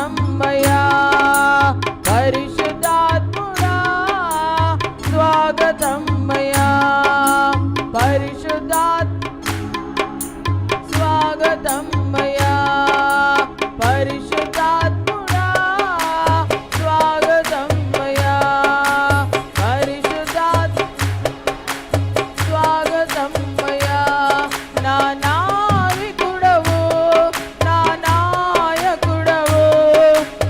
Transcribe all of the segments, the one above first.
స్వాగతమయ్యా పరిశుద్ధాత్ముడా స్వాగతమయ్యా స్వాగతమయ్యా పరిశుద్ధాత్ముడా స్వాగతమయ్యా స్వాగతమయ్యా నా నావికుడవు నా నాయకుడవు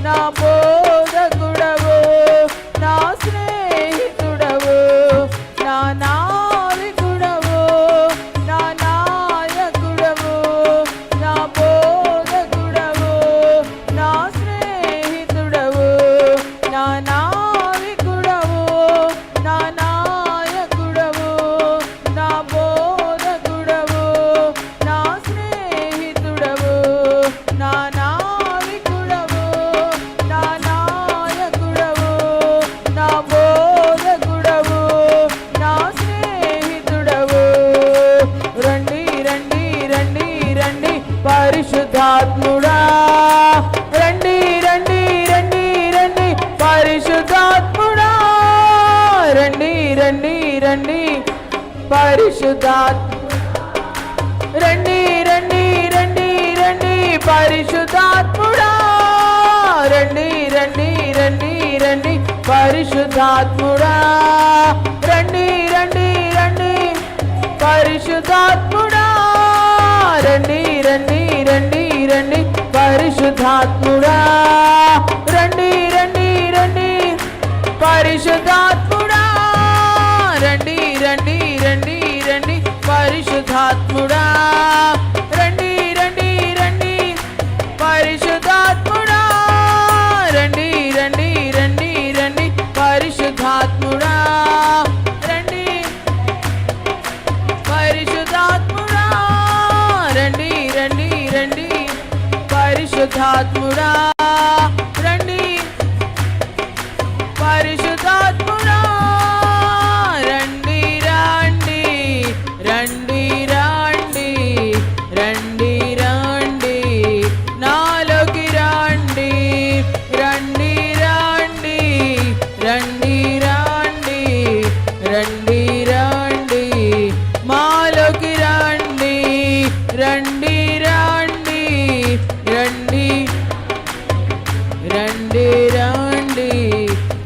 నా బోధకుడవు నా స్నేహితుడవు నా నావికుడవు నా నాయకుడవు నా బోధకుడవు నా స్నేహితుడవు నా నావికుడవు నా నాయకుడవు నా బోధకుడవు నా స్నేహితుడవు నా నావికుడవు నా నాయకుడవు నా బోధకుడవు నా స్నేహితుడవు రండి రండి రండి రండి పరిశుద్ధాత్ముడా రండి రండి రండి రండి పరిశుద్ధాత్ముడా రండి రండి రండి పరిశుద్ధాత్మ రండి రండి రండి రండి పరిశుద్ధాత్ముడా రండి రండి రండి రండి పరిశుద్ధాత్ముడా రండి రండి రండి పరిశుద్ధాత్ముడా రండి రండి రండి రండి పరిశుద్ధాత్ముడా రండి రండి రండి పరిశుద్ధాత్ముడా రండి రండి రండి రండి పరిశుద్ధాత్ముడా రండి రండి రండి పరిశుద్ధాత్ముడా రండి రండి రండి రండి పరిశుద్ధాత్ముడా రండి పరిశుద్ధాత్ముడా రండి రండి రండి పరిశుద్ధాత్ముడా రండి పరిశుద్ధాత్ముడా రండి రండి రండి రండి రండి రండి నాలోకి రండి రండి రండి రండి రండి రండి రండి మాలోకి రండి రండి రండి రండి రండి రండి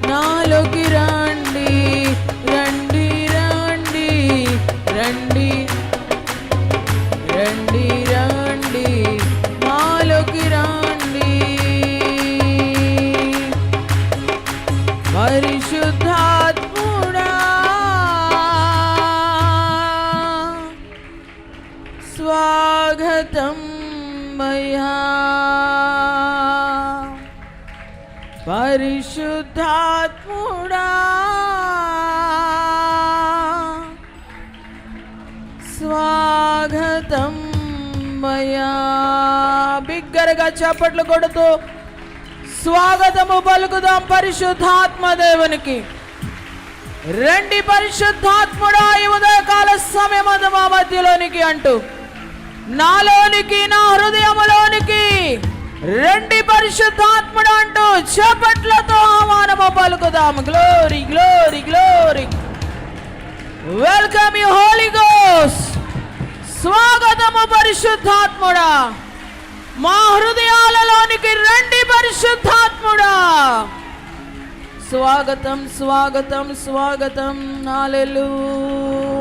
నాలోకి రండి రండి రండి రండి రండి రండి నాలోకి రండి పరిశుద్ధాత్ముడా స్వాగతం మయ్యా పరిశుద్ధాత్ముడా స్వాగతం మయ్యా బిగ్గరగా చప్పట్లు కొడుతూ స్వాగతము పలుకుదాం పరిశుద్ధాత్మ దేవునికి రండి పరిశుద్ధాత్ముడా ఈ ఉదయకాల సమయమందు మా మధ్యలోనికి అంటూ నాలోనికి నా హృదయములోనికి రండి పరిశుద్ధాత్ముడు అంటూ చప్పట్లతో ఆహ్వానము పలుకుదాం glory glory glory welcome you holy ghost స్వాగతము పరిశుద్ధాత్ముడా మా హృదయాలలోనికి రండి పరిశుద్ధాత్ముడా స్వాగతం స్వాగతం స్వాగతం హల్లెలూయా